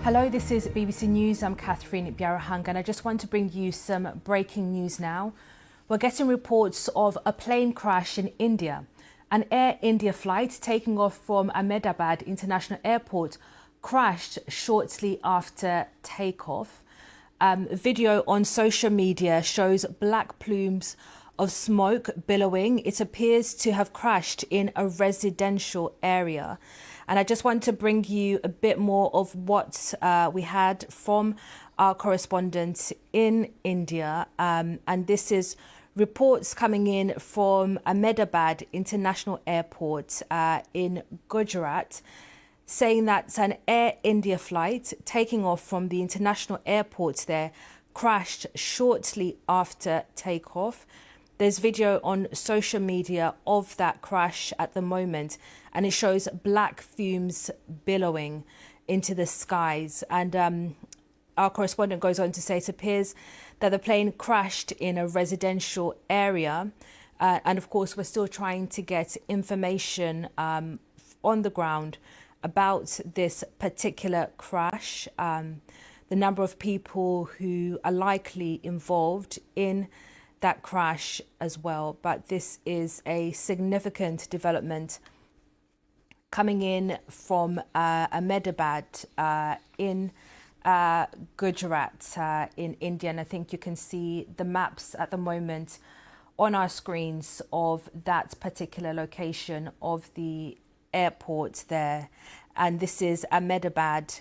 Hello, this is BBC News. I'm Catherine Biarahang, and I just want to bring you some breaking news now. We're getting reports of a plane crash in India. An Air India flight taking off from Ahmedabad International Airport crashed shortly after takeoff. Video on social media shows black plumes of smoke billowing. It appears to have crashed in a residential area. And I just want to bring you a bit more of what we had from our correspondent in India. And this is reports coming in from Ahmedabad International Airport in Gujarat, saying that an Air India flight taking off from the international airport there crashed shortly after takeoff. There's video on social media of that crash at the moment, and it shows black fumes billowing into the skies. And our correspondent goes on to say it appears that the plane crashed in a residential area. And of course, we're still trying to get information on the ground about this particular crash, the number of people who are likely involved in that crash as well. But this is a significant development coming in from Ahmedabad in Gujarat in India. And I think you can see the maps at the moment on our screens of that particular location of the airport there. And this is Ahmedabad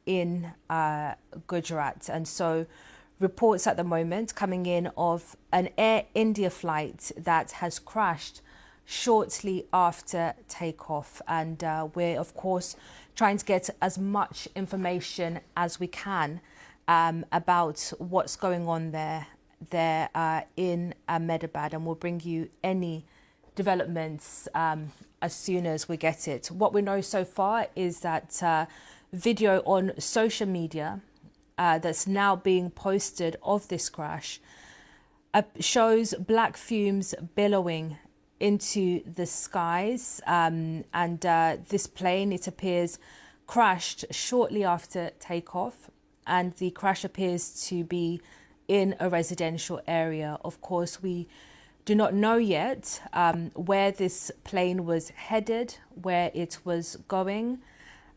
in Gujarat. And so reports at the moment coming in of an Air India flight that has crashed shortly after takeoff. And we're, of course, trying to get as much information as we can about what's going on there in Ahmedabad. And we'll bring you any developments as soon as we get it. What we know so far is that video on social media that's now being posted of this crash shows black fumes billowing into the skies, and this plane, it appears, crashed shortly after takeoff, and the crash appears to be in a residential area. Of course, we do not know yet where this plane was headed, where it was going.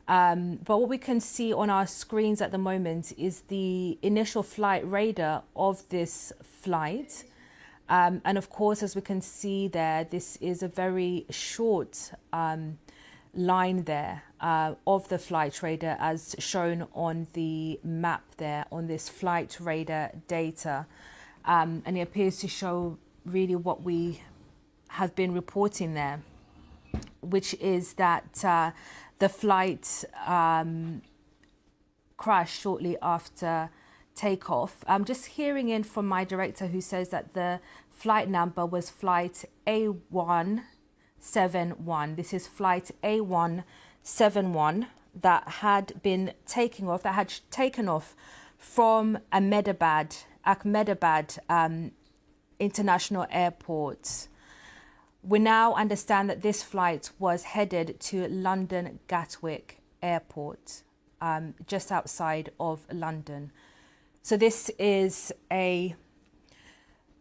But what we can see on our screens at the moment is the initial flight radar of this flight. And of course, as we can see there, this is a very short line there of the flight radar as shown on the map there on this flight radar data. And it appears to show really what we have been reporting there, which is that the flight crashed shortly after takeoff. I'm just hearing in from my director who says that the flight number was flight A171. This is flight A171 that had been taken off from Ahmedabad International Airport. We now understand that this flight was headed to London Gatwick Airport, just outside of London. So this is a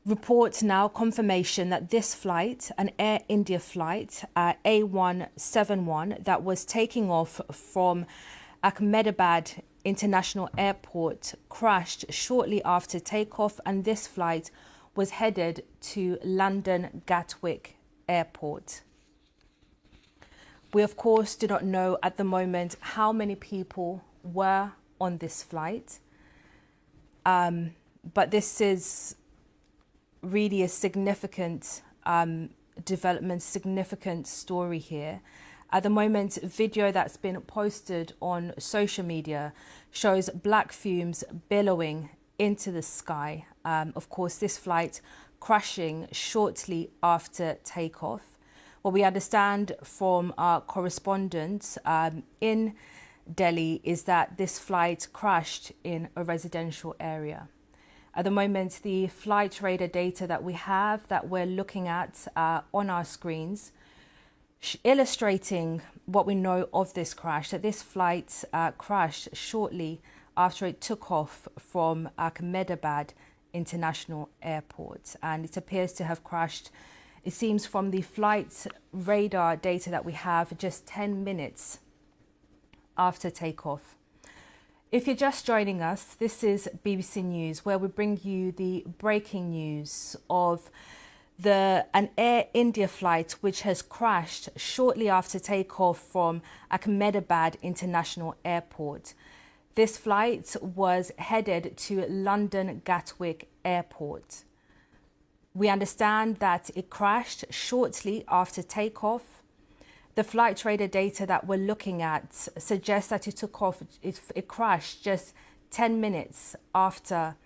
report now, confirmation that this flight, an Air India flight, A171, that was taking off from Ahmedabad International Airport, crashed shortly after takeoff, and this flight was headed to London Gatwick Airport. We, of course, do not know at the moment how many people were on this flight. But this is really a significant development, significant story here. At the moment, video that's been posted on social media shows black fumes billowing into the sky. Of course, this flight crashing shortly after takeoff. What we understand from our correspondents in Delhi is that this flight crashed in a residential area. At the moment, the flight radar data that we have, that we're looking at on our screens, illustrating what we know of this crash, that this flight crashed shortly after it took off from Ahmedabad International Airport, and it appears to have crashed, it seems from the flight radar data that we have, just 10 minutes after takeoff. If you're just joining us, this is BBC News, where we bring you the breaking news of an Air India flight which has crashed shortly after takeoff from Ahmedabad International Airport. This flight was headed to London Gatwick Airport. We understand that it crashed shortly after takeoff. The flight radar data that we're looking at suggests that it took off, it crashed just 10 minutes after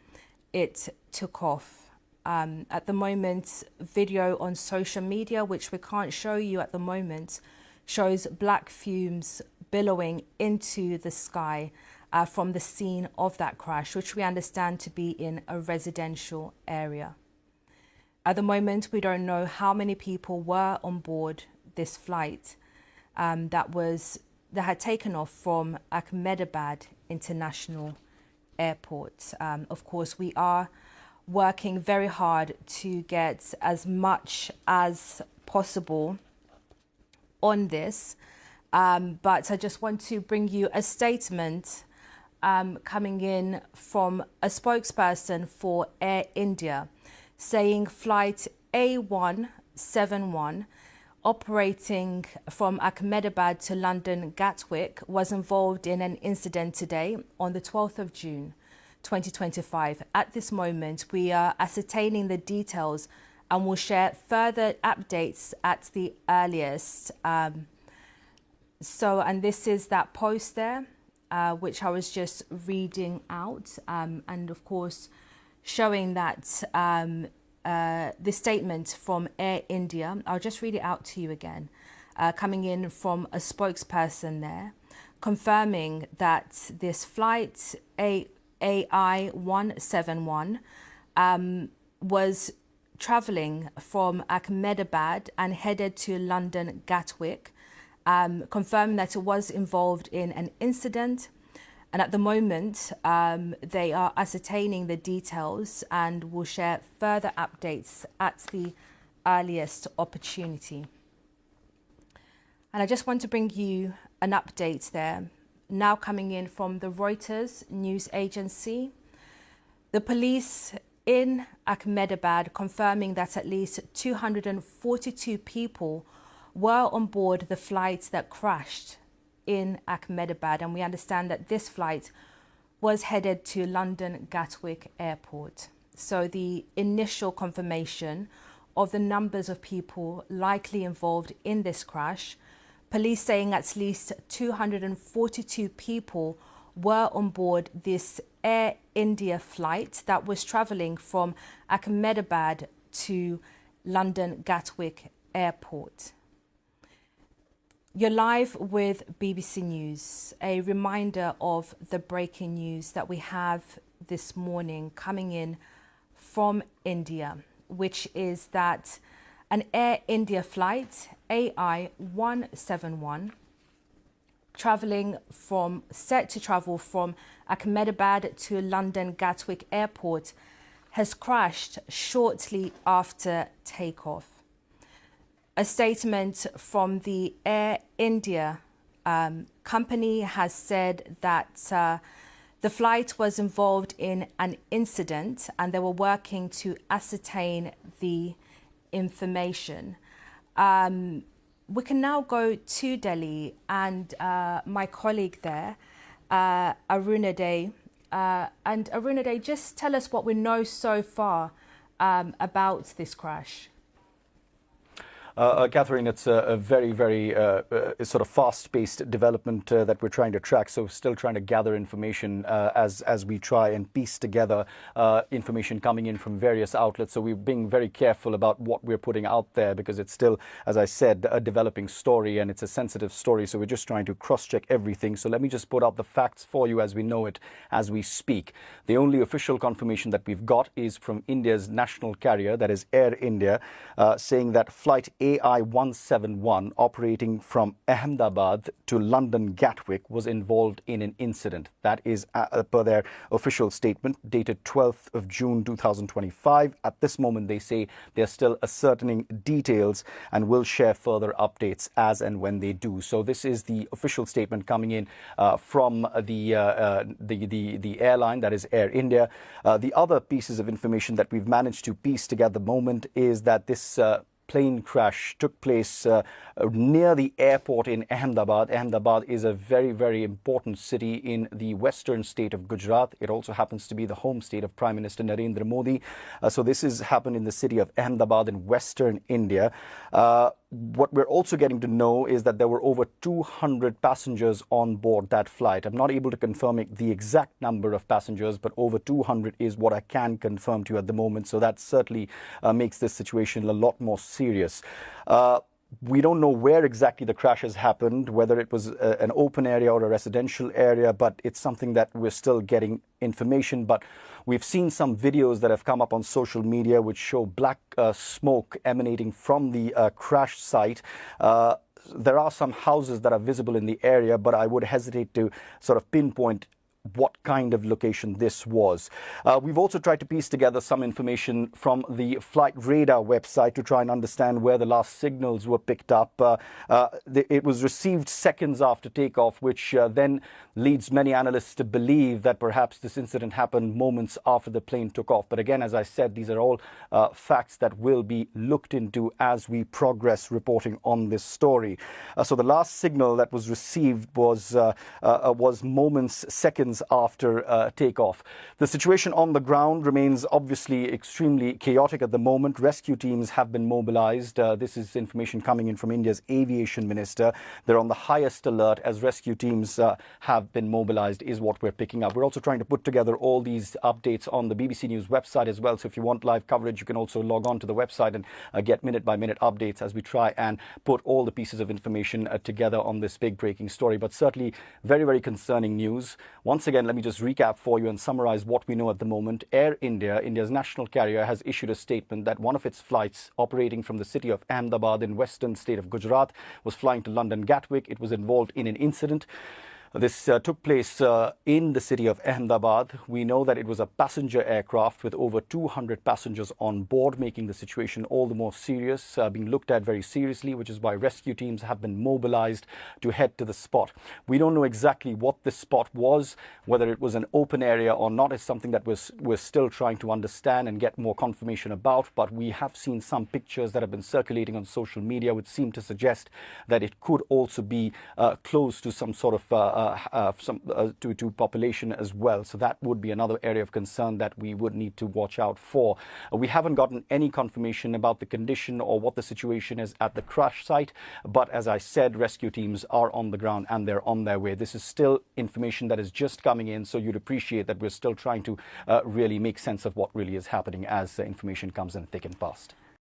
it took off. At the moment, video on social media, which we can't show you at the moment, shows black fumes billowing into the sky from the scene of that crash, which we understand to be in a residential area. At the moment, we don't know how many people were on board this flight that had taken off from Ahmedabad International Airport. Of course, we are working very hard to get as much as possible on this, but I just want to bring you a statement coming in from a spokesperson for Air India, saying flight A171 operating from Ahmedabad to London Gatwick was involved in an incident today on the 12th of June 2025. At this moment, we are ascertaining the details and will share further updates at the earliest. And this is that post there, which I was just reading out, and of course showing that the statement from Air India. I'll just read it out to you again, coming in from a spokesperson there, confirming that this flight AI171 was travelling from Ahmedabad and headed to London Gatwick, confirming that it was involved in an incident. And at the moment, they are ascertaining the details and will share further updates at the earliest opportunity. And I just want to bring you an update there, now coming in from the Reuters news agency. The police in Ahmedabad confirming that at least 242 people were on board the flight that crashed in Ahmedabad, and we understand that this flight was headed to London Gatwick Airport. So the initial confirmation of the numbers of people likely involved in this crash, police saying at least 242 people were on board this Air India flight that was travelling from Ahmedabad to London Gatwick Airport. You're live with BBC News. A reminder of the breaking news that we have this morning coming in from India, which is that an Air India flight, AI171, set to travel from Ahmedabad to London Gatwick Airport, has crashed shortly after takeoff. A statement from the Air India company has said that the flight was involved in an incident and they were working to ascertain the information. We can now go to Delhi, and my colleague there, Arunade. And Arunade, just tell us what we know so far about this crash. Catherine, it's a very, very sort of fast-paced development that we're trying to track. So still trying to gather information as we try and piece together information coming in from various outlets. So we're being very careful about what we're putting out there because it's still, as I said, a developing story and it's a sensitive story. So we're just trying to cross-check everything. So let me just put out the facts for you as we know it, as we speak. The only official confirmation that we've got is from India's national carrier, that is Air India, saying that flight AI-171 operating from Ahmedabad to London Gatwick was involved in an incident. That is per their official statement dated 12th of June 2025. At this moment, they say they're still ascertaining details and will share further updates as and when they do. So this is the official statement coming in from the airline, that is Air India. The other pieces of information that we've managed to piece together at the moment is that this plane crash took place near the airport in Ahmedabad. Ahmedabad is a very, very important city in the western state of Gujarat. It also happens to be the home state of Prime Minister Narendra Modi. So this has happened in the city of Ahmedabad in western India. What we're also getting to know is that there were over 200 passengers on board that flight. I'm not able to confirm the exact number of passengers, but over 200 is what I can confirm to you at the moment. So that certainly makes this situation a lot more serious. We don't know where exactly the crash has happened, whether it was an open area or a residential area, but it's something that we're still getting information. But we've seen some videos that have come up on social media which show black smoke emanating from the crash site. There are some houses that are visible in the area, but I would hesitate to sort of pinpoint what kind of location this was. We've also tried to piece together some information from the Flight Radar website to try and understand where the last signals were picked up. It was received seconds after takeoff, which then leads many analysts to believe that perhaps this incident happened moments after the plane took off. But again, as I said, these are all facts that will be looked into as we progress reporting on this story. So the last signal that was received was seconds after takeoff. The situation on the ground remains obviously extremely chaotic at the moment. Rescue teams have been mobilized. This is information coming in from India's aviation minister. They're on the highest alert as rescue teams have been mobilized, is what we're picking up. We're also trying to put together all these updates on the BBC News website as well. So if you want live coverage, you can also log on to the website and get minute-by-minute updates as we try and put all the pieces of information together on this big breaking story. But certainly very, very concerning news. Once again, let me just recap for you and summarize what we know at the moment. Air India, India's national carrier, has issued a statement that one of its flights operating from the city of Ahmedabad in western state of Gujarat was flying to London Gatwick. It was involved in an incident. This took place in the city of Ahmedabad. We know that it was a passenger aircraft with over 200 passengers on board, making the situation all the more serious, being looked at very seriously, which is why rescue teams have been mobilized to head to the spot. We don't know exactly what this spot was, whether it was an open area or not. It's something that we're still trying to understand and get more confirmation about, but we have seen some pictures that have been circulating on social media which seem to suggest that it could also be close to some sort of to population as well. So that would be another area of concern that we would need to watch out for. We haven't gotten any confirmation about the condition or what the situation is at the crash site, but as I said, rescue teams are on the ground and they're on their way. This is still information that is just coming in, so you'd appreciate that we're still trying to really make sense of what really is happening as information comes in thick and fast.